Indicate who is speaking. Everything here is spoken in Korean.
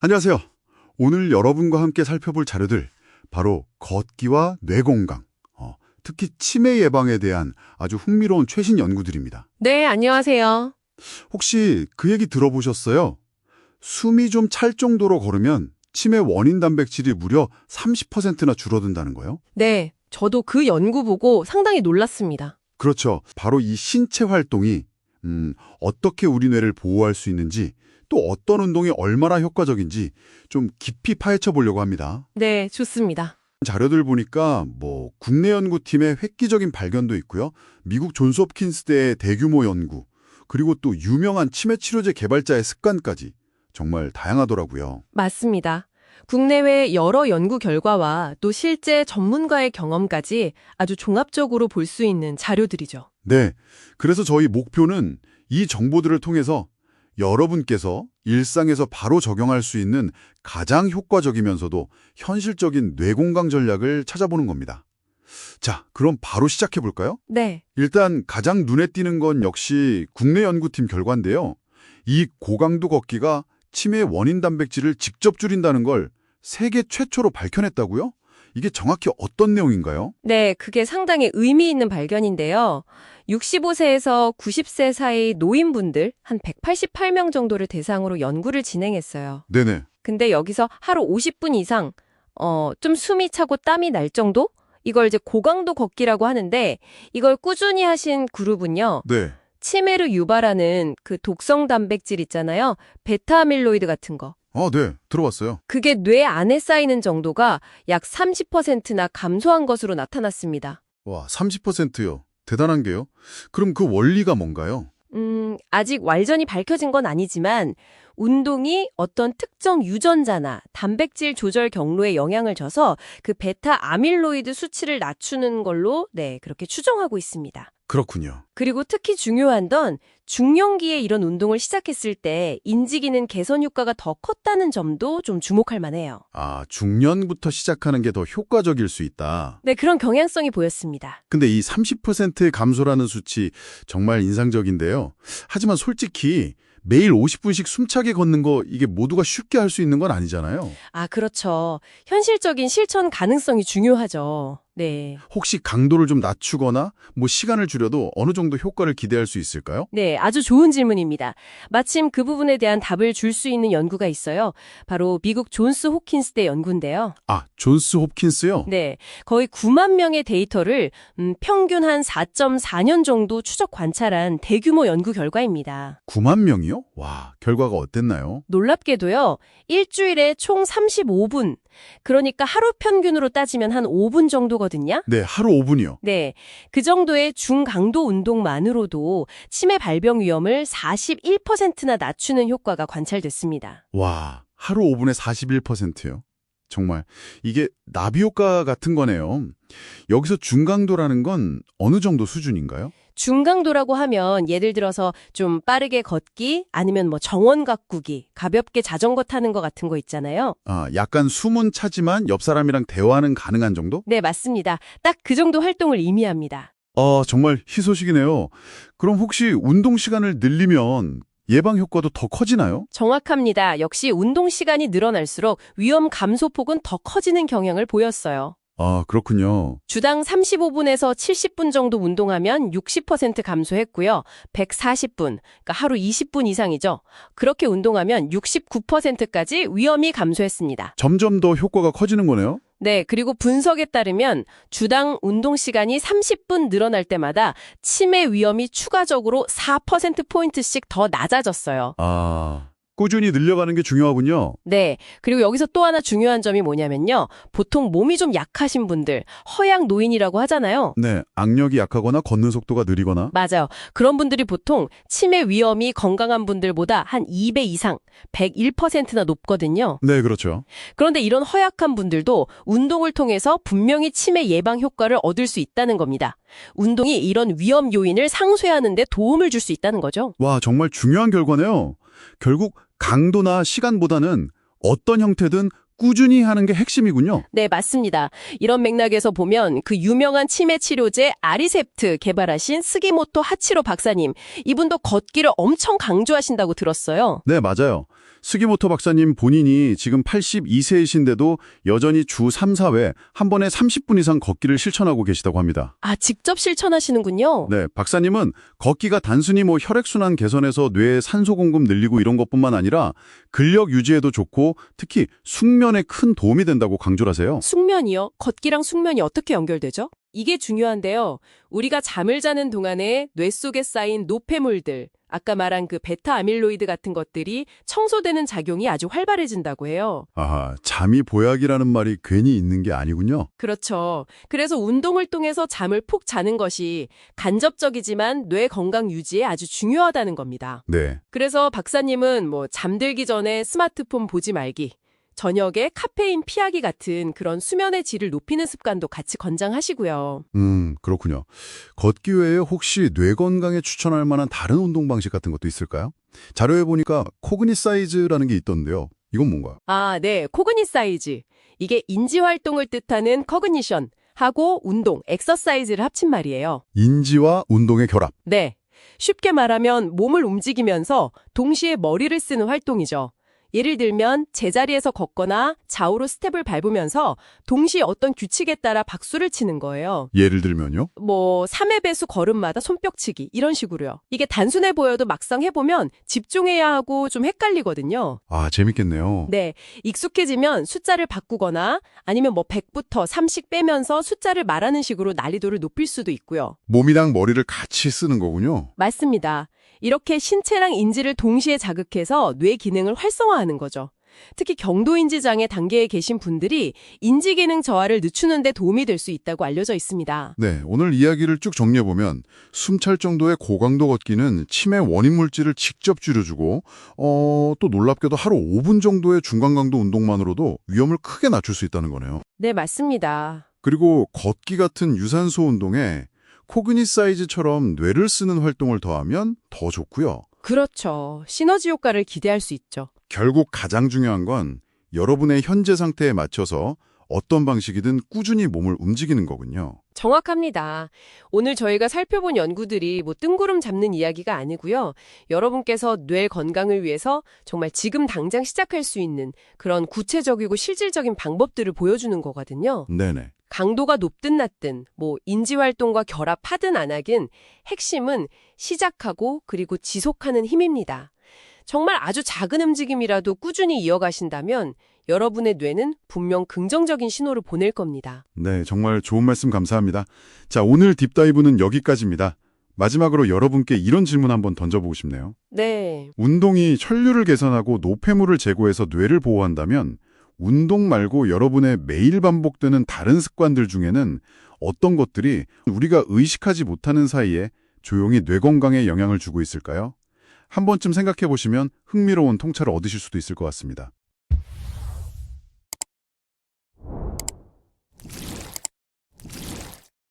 Speaker 1: 안녕하세요. 오늘 여러분과 함께 살펴볼 자료들, 바로 걷기와 뇌건강, 특히 치매 예방에 대한 아주 흥미로운 최신 연구들입니다.
Speaker 2: 네, 안녕하세요.
Speaker 1: 혹시 그 얘기 들어보셨어요? 숨이 좀 찰 정도로 걸으면 치매 원인 단백질이 무려 30%나 줄어든다는 거예요?
Speaker 2: 네, 저도 그 연구 보고 상당히 놀랐습니다.
Speaker 1: 그렇죠. 바로 이 신체 활동이 어떻게 우리 뇌를 보호할 수 있는지, 또 어떤 운동이 얼마나 효과적인지 좀 깊이 파헤쳐 보려고 합니다.
Speaker 2: 네, 좋습니다.
Speaker 1: 자료들 보니까 국내 연구팀의 획기적인 발견도 있고요. 미국 존스 홉킨스대의 대규모 연구, 그리고 또 유명한 치매 치료제 개발자의 습관까지 정말 다양하더라고요.
Speaker 2: 맞습니다. 국내외 여러 연구 결과와 또 실제 전문가의 경험까지 아주 종합적으로 볼 수 있는 자료들이죠.
Speaker 1: 네, 그래서 저희 목표는 이 정보들을 통해서 여러분께서 일상에서 바로 적용할 수 있는 가장 효과적이면서도 현실적인 뇌건강 전략을 찾아보는 겁니다. 자, 그럼 바로 시작해 볼까요?
Speaker 2: 네,
Speaker 1: 일단 가장 눈에 띄는 건 역시 국내 연구팀 결과인데요. 이 고강도 걷기가 치매의 원인 단백질을 직접 줄인다는 걸 세계 최초로 밝혀냈다고요? 이게 정확히 어떤 내용인가요?
Speaker 2: 네, 그게 상당히 의미 있는 발견인데요. 65세에서 90세 사이 노인분들 한 188명 정도를 대상으로 연구를 진행했어요.
Speaker 1: 네네.
Speaker 2: 근데 여기서 하루 50분 이상, 좀 숨이 차고 땀이 날 정도? 이걸 이제 고강도 걷기라고 하는데, 이걸 꾸준히 하신 그룹은요,
Speaker 1: 네.
Speaker 2: 치매를 유발하는 그 독성 단백질 있잖아요. 베타 아밀로이드 같은 거.
Speaker 1: 네. 들어봤어요.
Speaker 2: 그게 뇌 안에 쌓이는 정도가 약 30%나 감소한 것으로 나타났습니다.
Speaker 1: 와, 30%요. 대단한 게요. 그럼 그 원리가 뭔가요?
Speaker 2: 아직 완전히 밝혀진 건 아니지만 운동이 어떤 특정 유전자나 단백질 조절 경로에 영향을 줘서 그 베타 아밀로이드 수치를 낮추는 걸로 그렇게 추정하고 있습니다.
Speaker 1: 그렇군요.
Speaker 2: 그리고 특히 중요한 건 중년기에 이런 운동을 시작했을 때 인지기능 개선 효과가 더 컸다는 점도 좀 주목할 만해요.
Speaker 1: 아, 중년부터 시작하는 게 더 효과적일 수 있다.
Speaker 2: 네, 그런 경향성이 보였습니다.
Speaker 1: 근데 이 30%의 감소라는 수치 정말 인상적인데요. 하지만 솔직히 매일 50분씩 숨차게 걷는 거 이게 모두가 쉽게 할 수 있는 건 아니잖아요.
Speaker 2: 아, 그렇죠. 현실적인 실천 가능성이 중요하죠. 네.
Speaker 1: 혹시 강도를 좀 낮추거나 시간을 줄여도 어느 정도 효과를 기대할 수 있을까요?
Speaker 2: 네, 아주 좋은 질문입니다. 마침 그 부분에 대한 답을 줄 수 있는 연구가 있어요. 바로 미국 존스 홉킨스대 연구인데요.
Speaker 1: 아, 존스 홉킨스요?
Speaker 2: 네, 거의 9만 명의 데이터를 평균 한 4.4년 정도 추적 관찰한 대규모 연구 결과입니다.
Speaker 1: 9만 명이요? 와, 결과가 어땠나요?
Speaker 2: 놀랍게도요, 일주일에 총 35분, 그러니까 하루 평균으로 따지면 한 5분 정도거든요.
Speaker 1: 네, 하루 5분이요.
Speaker 2: 네, 그 정도의 중강도 운동만으로도 치매 발병 위험을 41%나 낮추는 효과가 관찰됐습니다.
Speaker 1: 와, 하루 5분에 41%요. 정말 이게 나비 효과 같은 거네요. 여기서 중강도라는 건 어느 정도 수준인가요?
Speaker 2: 중강도라고 하면 예를 들어서 좀 빠르게 걷기 아니면 정원 가꾸기, 가볍게 자전거 타는 거 같은 거 있잖아요.
Speaker 1: 아, 약간 숨은 차지만 옆 사람이랑 대화는 가능한 정도?
Speaker 2: 네, 맞습니다. 딱 그 정도 활동을 의미합니다.
Speaker 1: 정말 희소식이네요. 그럼 혹시 운동 시간을 늘리면 예방 효과도 더 커지나요?
Speaker 2: 정확합니다. 역시 운동 시간이 늘어날수록 위험 감소폭은 더 커지는 경향을 보였어요.
Speaker 1: 아, 그렇군요.
Speaker 2: 주당 35분에서 70분 정도 운동하면 60% 감소했고요. 140분, 그러니까 하루 20분 이상이죠. 그렇게 운동하면 69%까지 위험이 감소했습니다.
Speaker 1: 점점 더 효과가 커지는 거네요?
Speaker 2: 네, 그리고 분석에 따르면 주당 운동 시간이 30분 늘어날 때마다 치매 위험이 추가적으로 4%포인트씩 더 낮아졌어요.
Speaker 1: 아, 꾸준히 늘려가는 게 중요하군요.
Speaker 2: 네, 그리고 여기서 또 하나 중요한 점이 뭐냐면요. 보통 몸이 좀 약하신 분들, 허약 노인이라고 하잖아요.
Speaker 1: 네, 악력이 약하거나 걷는 속도가 느리거나.
Speaker 2: 맞아요. 그런 분들이 보통 치매 위험이 건강한 분들보다 한 2배 이상, 101%나 높거든요.
Speaker 1: 네, 그렇죠.
Speaker 2: 그런데 이런 허약한 분들도 운동을 통해서 분명히 치매 예방 효과를 얻을 수 있다는 겁니다. 운동이 이런 위험 요인을 상쇄하는 데 도움을 줄 수 있다는 거죠.
Speaker 1: 와, 정말 중요한 결과네요. 결국 강도나 시간보다는 어떤 형태든 꾸준히 하는 게 핵심이군요.
Speaker 2: 네, 맞습니다. 이런 맥락에서 보면 그 유명한 치매 치료제 아리셉트 개발하신 스기모토 하치로 박사님, 이분도 걷기를 엄청 강조하신다고 들었어요.
Speaker 1: 네, 맞아요. 스기모토 박사님 본인이 지금 82세이신데도 여전히 주 3, 4회 한 번에 30분 이상 걷기를 실천하고 계시다고 합니다.
Speaker 2: 아, 직접 실천하시는군요.
Speaker 1: 네, 박사님은 걷기가 단순히 혈액순환 개선에서 뇌에 산소 공급 늘리고 이런 것뿐만 아니라 근력 유지에도 좋고 특히 숙면에 큰 도움이 된다고 강조를 하세요.
Speaker 2: 숙면이요? 걷기랑 숙면이 어떻게 연결되죠? 이게 중요한데요. 우리가 잠을 자는 동안에 뇌 속에 쌓인 노폐물들, 아까 말한 그 베타 아밀로이드 같은 것들이 청소되는 작용이 아주 활발해진다고 해요.
Speaker 1: 아하, 잠이 보약이라는 말이 괜히 있는 게 아니군요.
Speaker 2: 그렇죠. 그래서 운동을 통해서 잠을 푹 자는 것이 간접적이지만 뇌 건강 유지에 아주 중요하다는 겁니다.
Speaker 1: 네.
Speaker 2: 그래서 박사님은 잠들기 전에 스마트폰 보지 말기, 저녁에 카페인 피하기 같은 그런 수면의 질을 높이는 습관도 같이 권장하시고요.
Speaker 1: 그렇군요. 걷기 외에 혹시 뇌 건강에 추천할 만한 다른 운동 방식 같은 것도 있을까요? 자료에 보니까 코그니사이즈라는 게 있던데요. 이건 뭔가요?
Speaker 2: 아, 네. 코그니사이즈. 이게 인지 활동을 뜻하는 커그니션 하고 운동, 엑서사이즈를 합친 말이에요.
Speaker 1: 인지와 운동의 결합.
Speaker 2: 네. 쉽게 말하면 몸을 움직이면서 동시에 머리를 쓰는 활동이죠. 예를 들면 제자리에서 걷거나 좌우로 스텝을 밟으면서 동시에 어떤 규칙에 따라 박수를 치는 거예요.
Speaker 1: 예를 들면요?
Speaker 2: 3회 배수 걸음마다 손뼉치기 이런 식으로요. 이게 단순해 보여도 막상 해보면 집중해야 하고 좀 헷갈리거든요.
Speaker 1: 아, 재밌겠네요.
Speaker 2: 네, 익숙해지면 숫자를 바꾸거나 아니면 100부터 30 빼면서 숫자를 말하는 식으로 난이도를 높일 수도 있고요.
Speaker 1: 몸이랑 머리를 같이 쓰는 거군요.
Speaker 2: 맞습니다. 이렇게 신체랑 인지를 동시에 자극해서 뇌 기능을 활성화하는 거죠. 특히 경도인지 장애 단계에 계신 분들이 인지 기능 저하를 늦추는 데 도움이 될 수 있다고 알려져 있습니다.
Speaker 1: 네, 오늘 이야기를 쭉 정리해보면 숨찰 정도의 고강도 걷기는 치매 원인 물질을 직접 줄여주고 또 놀랍게도 하루 5분 정도의 중간강도 운동만으로도 위험을 크게 낮출 수 있다는 거네요.
Speaker 2: 네, 맞습니다.
Speaker 1: 그리고 걷기 같은 유산소 운동에 코그니사이즈처럼 뇌를 쓰는 활동을 더하면 더 좋고요.
Speaker 2: 그렇죠. 시너지 효과를 기대할 수 있죠.
Speaker 1: 결국 가장 중요한 건 여러분의 현재 상태에 맞춰서 어떤 방식이든 꾸준히 몸을 움직이는 거군요.
Speaker 2: 정확합니다. 오늘 저희가 살펴본 연구들이 뜬구름 잡는 이야기가 아니고요. 여러분께서 뇌 건강을 위해서 정말 지금 당장 시작할 수 있는 그런 구체적이고 실질적인 방법들을 보여주는 거거든요.
Speaker 1: 네네.
Speaker 2: 강도가 높든 낮든 인지활동과 결합하든 안 하긴 핵심은 시작하고 그리고 지속하는 힘입니다. 정말 아주 작은 움직임이라도 꾸준히 이어가신다면 여러분의 뇌는 분명 긍정적인 신호를 보낼 겁니다.
Speaker 1: 네, 정말 좋은 말씀 감사합니다. 자, 오늘 딥다이브는 여기까지입니다. 마지막으로 여러분께 이런 질문 한번 던져보고 싶네요.
Speaker 2: 네.
Speaker 1: 운동이 혈류를 개선하고 노폐물을 제거해서 뇌를 보호한다면 운동 말고 여러분의 매일 반복되는 다른 습관들 중에는 어떤 것들이 우리가 의식하지 못하는 사이에 조용히 뇌 건강에 영향을 주고 있을까요? 한 번쯤 생각해 보시면 흥미로운 통찰을 얻으실 수도 있을 것 같습니다.